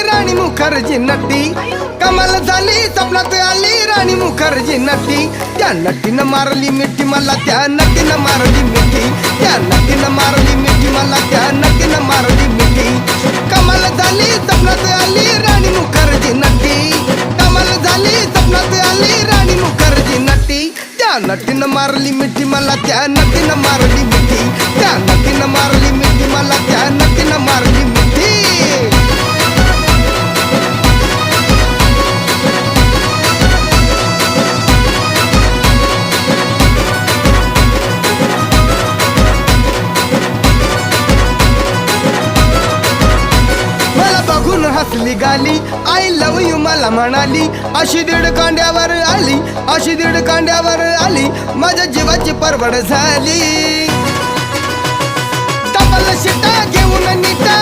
राणी मुखर्जी नटी, कमाल झाली स्वप्नात आली राणी मुखर्जी नटी. त्या नटीनं मारली मिठी मला, त्या नटीनं मारली मिठी, त्या नटीनं मारली मिठी मला, त्या नटीनं मारली मिठी. कमाल झाली स्वप्नात आली राणी मुखर्जी नटी, कमाल झाली स्वप्नात आली राणी मुखर्जी नटी. त्या नटीनं मारली मिठी मला, त्या नटीनं मारली मिठी, त्या नटीनं मारली मिठी मला, त्या नटीनं मारली मिठी. बघून हसली गाली, आय लव यू मला म्हणाली. अशी दीड कांड्यावर आली, अशी दीड कांड्यावर आली, माझ्या जीवाची परवड झाली. डबल शिटा घेऊन नीटा